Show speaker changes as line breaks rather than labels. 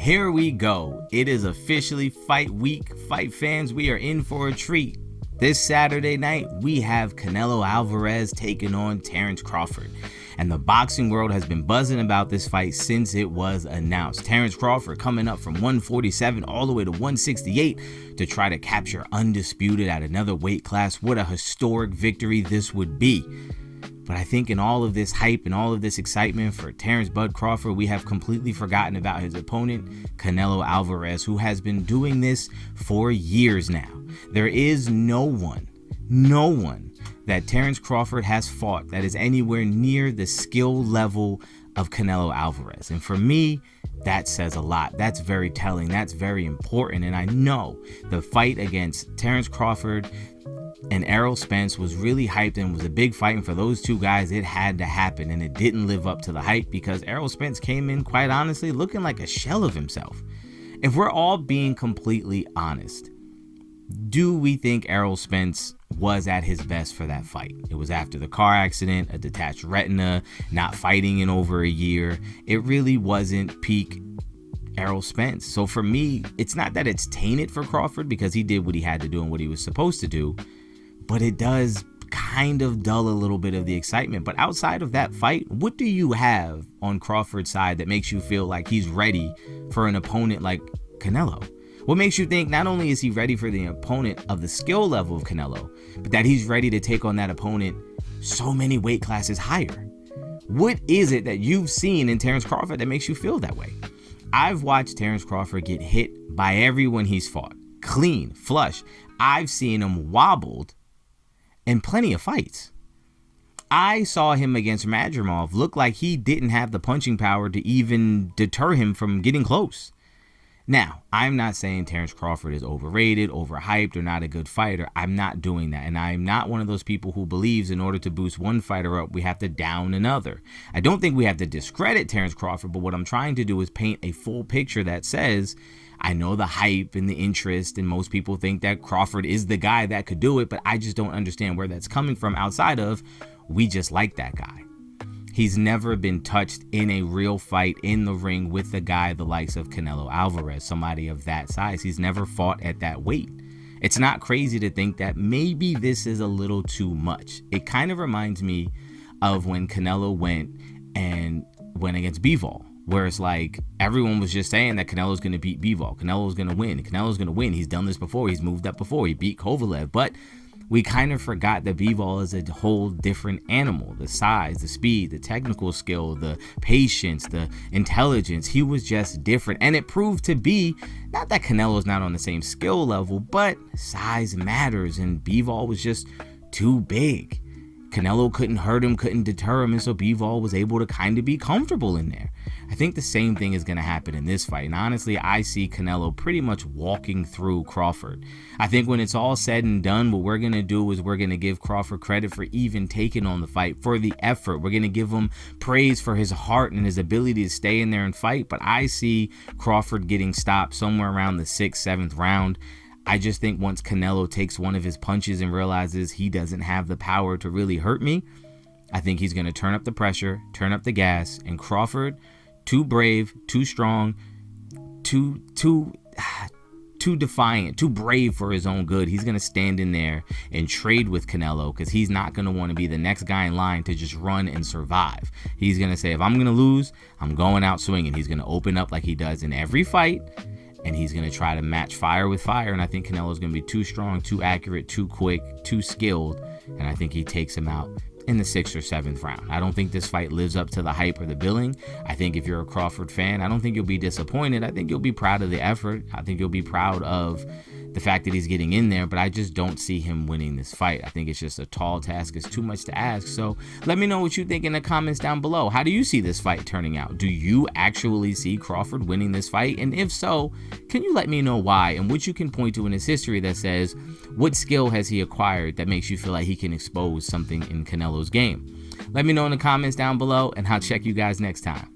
Here we go. It is officially fight week. Fight fans, we are in for a treat. This Saturday night, we have Canelo Álvarez taking on Terence Crawford. And the boxing world has been buzzing about this fight since it was announced. Terence Crawford coming up from 147 all the way to 168 to try to capture undisputed at another weight class. What a historic victory this would be. But I think in all of this hype and all of this excitement for Terence Bud Crawford, we have completely forgotten about his opponent, Canelo Álvarez, who has been doing this for years now. There is no one that Terence Crawford has fought that is anywhere near the skill level of Canelo Álvarez. And for me, that says a lot. That's very telling. That's very important. And I know the fight against Terence Crawford and Errol Spence was really hyped and was a big fight, and for those two guys it had to happen, and it didn't live up to the hype because Errol Spence came in, quite honestly, looking like a shell of himself. If we're all being completely honest, do we think Errol Spence was at his best for that fight? It was after the car accident, a detached retina, not fighting in over a year. It really wasn't peak Errol Spence. So for me, it's not that it's tainted for Crawford because he did what he had to do and what he was supposed to do, but it does kind of dull a little bit of the excitement. But outside of that fight, what do you have on Crawford's side that makes you feel like he's ready for an opponent like Canelo? What makes you think not only is he ready for the opponent of the skill level of Canelo, but that he's ready to take on that opponent so many weight classes higher? What is it that you've seen in Terence Crawford that makes you feel that way? I've watched Terence Crawford get hit by everyone he's fought. Clean, flush. I've seen him wobbled in plenty of fights. I saw him against Madrimov look like he didn't have the punching power to even deter him from getting close. Now, I'm not saying Terence Crawford is overrated, overhyped, or not a good fighter. I'm not doing that. And I'm not one of those people who believes in order to boost one fighter up, we have to down another. I don't think we have to discredit Terence Crawford, but what I'm trying to do is paint a full picture that says, I know the hype and the interest, and most people think that Crawford is the guy that could do it, but I just don't understand where that's coming from outside of, we just like that guy. He's never been touched in a real fight in the ring with a guy the likes of Canelo Álvarez, somebody of that size. He's never fought at that weight. It's not crazy to think that maybe this is a little too much. It kind of reminds me of when Canelo went against Bivol, where it's like everyone was just saying that Canelo's going to beat Bivol. Canelo's going to win. Canelo's going to win. He's done this before. He's moved up before. He beat Kovalev. But we kind of forgot that Bivol is a whole different animal. The size, the speed, the technical skill, the patience, the intelligence. He was just different. And it proved to be, not that Canelo's not on the same skill level, but size matters. And Bivol was just too big. Canelo couldn't hurt him, couldn't deter him, and so Bivol was able to kind of be comfortable in there. I think the same thing is going to happen in this fight. And honestly, I see Canelo pretty much walking through Crawford. I think when it's all said and done, what we're going to do is we're going to give Crawford credit for even taking on the fight, for the effort. We're going to give him praise for his heart and his ability to stay in there and fight. But I see Crawford getting stopped somewhere around the 6th, 7th round. I just think once Canelo takes one of his punches and realizes he doesn't have the power to really hurt me, I think he's going to turn up the pressure, turn up the gas, and Crawford, too brave, too strong, too defiant, too brave for his own good. He's going to stand in there and trade with Canelo because he's not going to want to be the next guy in line to just run and survive. He's going to say, if I'm going to lose, I'm going out swinging. He's going to open up like he does in every fight, and he's going to try to match fire with fire. And I think Canelo's going to be too strong, too accurate, too quick, too skilled. And I think he takes him out in the 6th or 7th round. I don't think this fight lives up to the hype or the billing. I think if you're a Crawford fan, I don't think you'll be disappointed. I think you'll be proud of the effort. I think you'll be proud of the fact that he's getting in there, but I just don't see him winning this fight. I think it's just a tall task. It's too much to ask. So let me know what you think in the comments down below. How do you see this fight turning out? Do you actually see Crawford winning this fight? And if so, can you let me know why and what you can point to in his history that says, what skill has he acquired that makes you feel like he can expose something in Canelo's game? Let me know in the comments down below, and I'll check you guys next time.